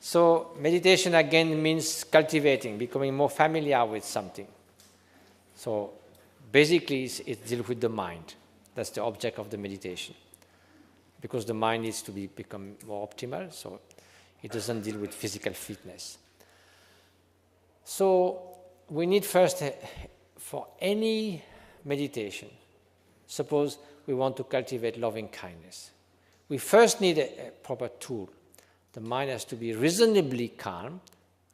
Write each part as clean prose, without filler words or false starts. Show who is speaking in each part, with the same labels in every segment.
Speaker 1: So meditation again means cultivating, becoming more familiar with something. So basically it deals with the mind. That's the object of the meditation. Because the mind needs to become more optimal, so it doesn't deal with physical fitness. So we need first, for any meditation, suppose we want to cultivate loving kindness, we first need a proper tool. The mind has to be reasonably calm,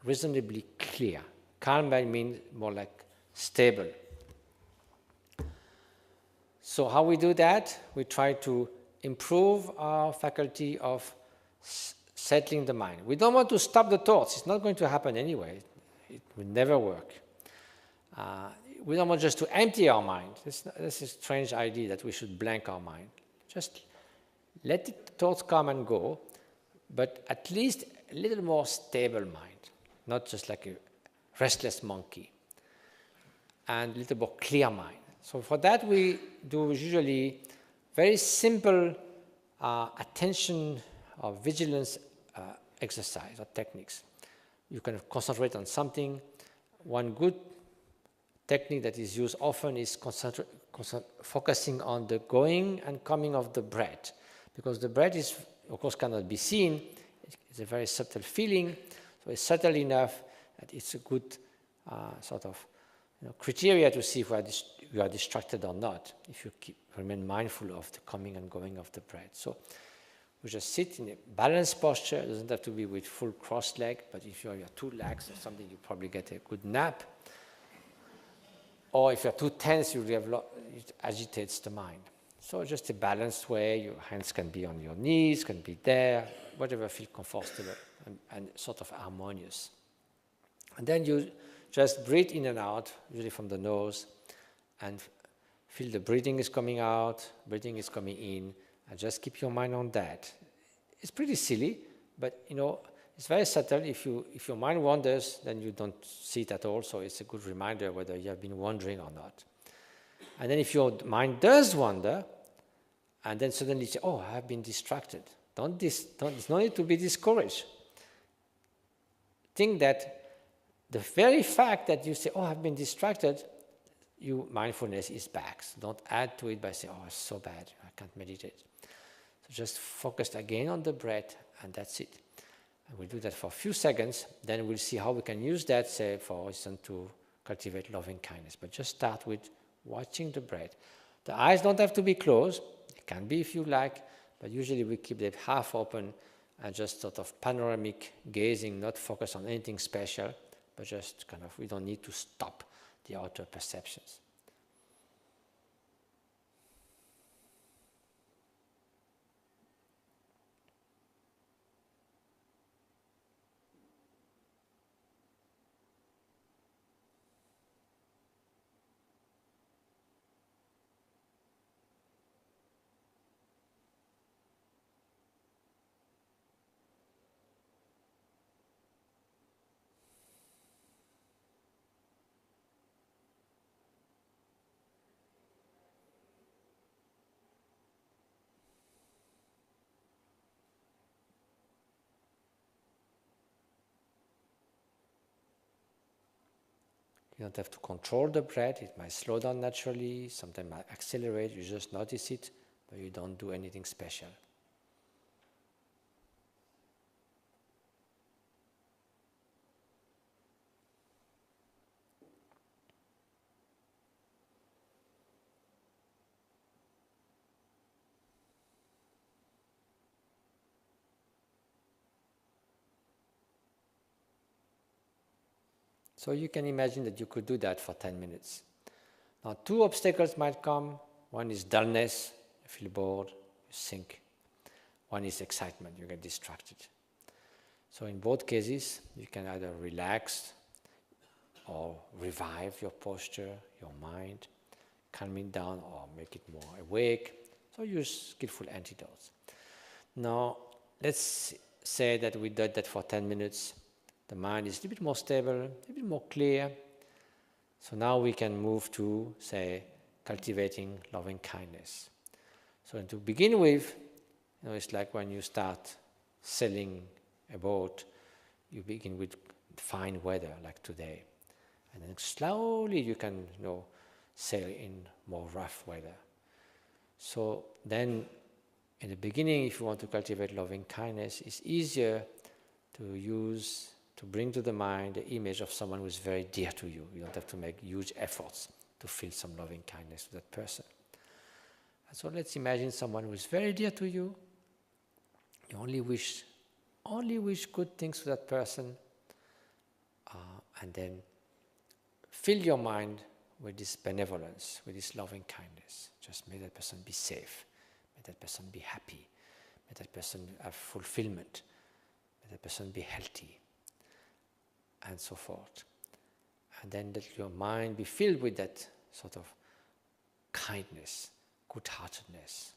Speaker 1: reasonably clear. Calm I mean more like stable. So how we do that? We try to improve our faculty of settling the mind. We don't want to stop the thoughts. It's not going to happen anyway. It will never work. We don't want just to empty our mind. This is a strange idea that we should blank our mind. Just let the thoughts come and go, but at least a little more stable mind, not just like a restless monkey, and a little more clear mind. So for that we do usually very simple attention or vigilance exercise or techniques. You can concentrate on something. One good technique that is used often is focusing on the going and coming of the breath, because the breath is, of course, cannot be seen. It's a very subtle feeling, so it's subtle enough that it's a good sort of criteria to see if you are distracted or not, if you remain mindful of the coming and going of the breath. So we just sit in a balanced posture. It doesn't have to be with full crossed leg, but if you're too lax or something, you probably get a good nap. Or if you're too tense, it agitates the mind. So just a balanced way. Your hands can be on your knees, can be there, whatever feels comfortable and sort of harmonious. And then you just breathe in and out, usually from the nose, and feel the breathing is coming out, breathing is coming in, and just keep your mind on that. It's pretty silly, but it's very subtle. If your mind wanders, then you don't see it at all, so it's a good reminder whether you have been wandering or not. And then if your mind does wander, and then suddenly you say, oh, I have been distracted. There's no need to be discouraged. Think that the very fact that you say, oh, I've been distracted, mindfulness is back. So don't add to it by saying, oh, it's so bad, I can't meditate. So just focus again on the breath, and that's it. And we'll do that for a few seconds, then we'll see how we can use that, say, for instance, to cultivate loving kindness. But just start with watching the breath. The eyes don't have to be closed. It can be if you like, but usually we keep them half open and just sort of panoramic gazing, not focus on anything special, but just kind of, we don't need to stop the outer perceptions. You don't have to control the breath. It might slow down naturally, sometimes might accelerate. You just notice it, but you don't do anything special. So you can imagine that you could do that for 10 minutes. Now, two obstacles might come. One is dullness, you feel bored, you sink. One is excitement, you get distracted. So in both cases, you can either relax or revive your posture, your mind, calm it down or make it more awake. So use skillful antidotes. Now, let's say that we did that for 10 minutes. The mind is a little bit more stable, a little bit more clear. So now we can move to, say, cultivating loving kindness. So to begin with, it's like when you start sailing a boat, you begin with fine weather like today. And then slowly you can, sail in more rough weather. So then, in the beginning, if you want to cultivate loving kindness, it's easier to bring to the mind the image of someone who is very dear to you. You don't have to make huge efforts to feel some loving kindness to that person. And so let's imagine someone who is very dear to you. You only wish good things to that person, and then fill your mind with this benevolence, with this loving kindness. Just may that person be safe, may that person be happy, may that person have fulfillment, may that person be healthy, and so forth. And then let your mind be filled with that sort of kindness, good-heartedness.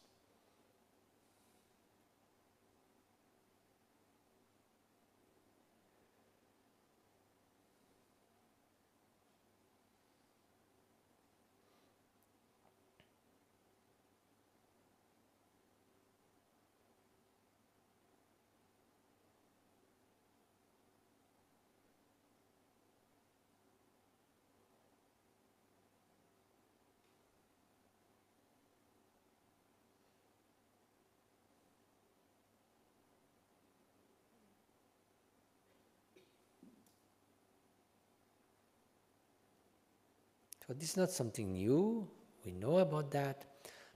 Speaker 1: So this is not something new. We know about that,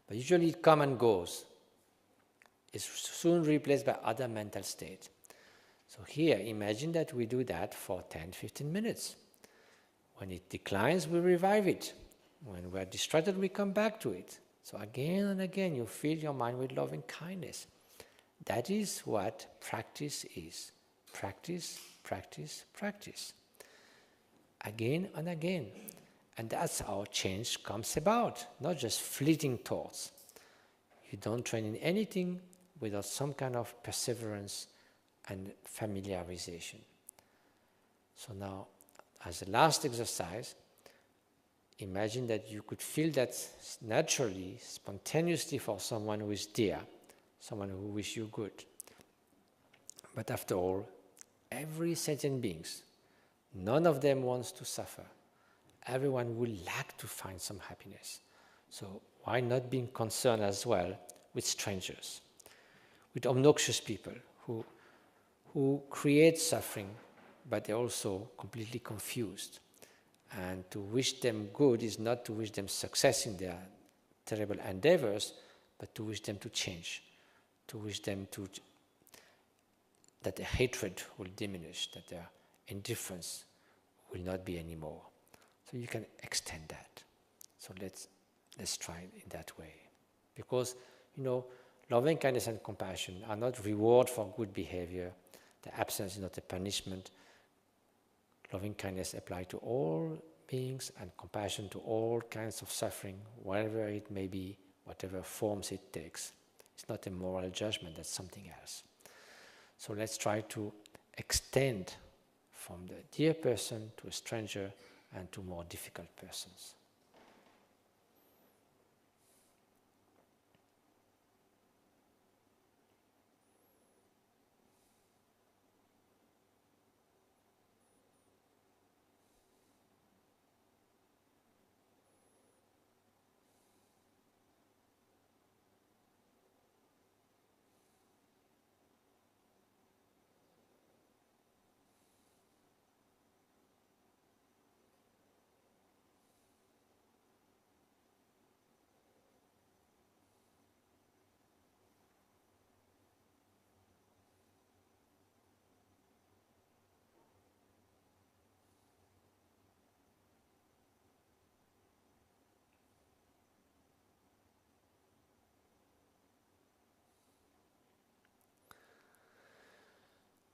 Speaker 1: but usually it comes and goes. It's soon replaced by other mental states. So here, imagine that we do that for 10, 15 minutes. When it declines, we revive it. When we are distracted, we come back to it. So again and again, you fill your mind with loving kindness. That is what practice is. Practice, practice, practice. Again and again. And that's how change comes about, not just fleeting thoughts. You don't train in anything without some kind of perseverance and familiarization. So now, as a last exercise, imagine that you could feel that naturally, spontaneously for someone who is dear, someone who wishes you good. But after all, every sentient being, none of them wants to suffer. Everyone would like to find some happiness. So why not being concerned as well with strangers, with obnoxious people who create suffering, but they're also completely confused. And to wish them good is not to wish them success in their terrible endeavors, but to wish them to change, to wish them that their hatred will diminish, that their indifference will not be anymore. So you can extend that. So let's try it in that way. Because, loving kindness and compassion are not reward for good behavior. The absence is not a punishment. Loving kindness applies to all beings and compassion to all kinds of suffering, whatever it may be, whatever forms it takes. It's not a moral judgment, that's something else. So let's try to extend from the dear person to a stranger and to more difficult persons.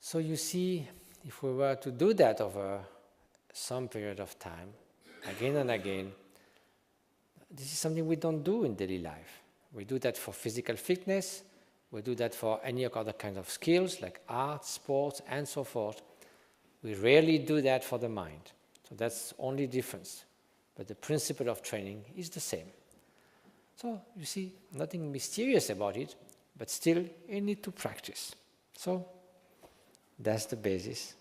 Speaker 1: So you see, if we were to do that over some period of time, again and again, this is something we don't do in daily life. We do that for physical fitness, we do that for any other kind of skills like art, sports, and so forth. We rarely do that for the mind. So that's the only difference. But the principle of training is the same. So you see, nothing mysterious about it, but still you need to practice. So that's the basis.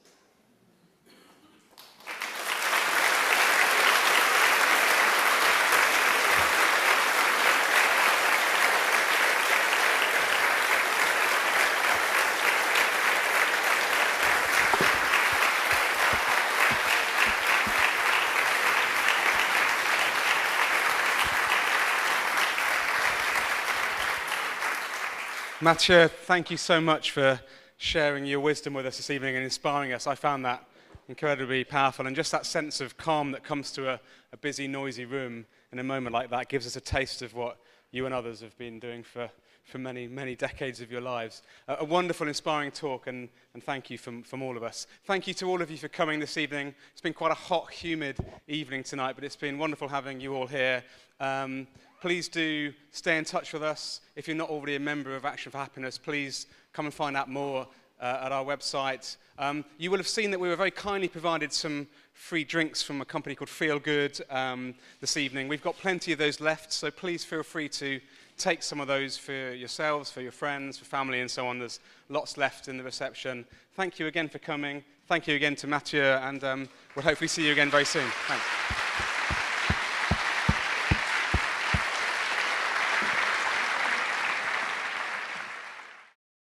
Speaker 2: Matthieu, thank you so much for sharing your wisdom with us this evening and inspiring us. I found that incredibly powerful, and just that sense of calm that comes to a busy, noisy room in a moment like that gives us a taste of what you and others have been doing for many, many decades of your lives. A wonderful, inspiring talk, and thank you from all of us. Thank you to all of you for coming this evening. It's been quite a hot, humid evening tonight, but it's been wonderful having you all here. Please do stay in touch with us. If you're not already a member of Action for Happiness, please come and find out more at our website. You will have seen that we were very kindly provided some free drinks from a company called Feel Good this evening. We've got plenty of those left, so please feel free to take some of those for yourselves, for your friends, for family, and so on. There's lots left in the reception. Thank you again for coming. Thank you again to Matthieu, and we'll hopefully see you again very soon. Thanks.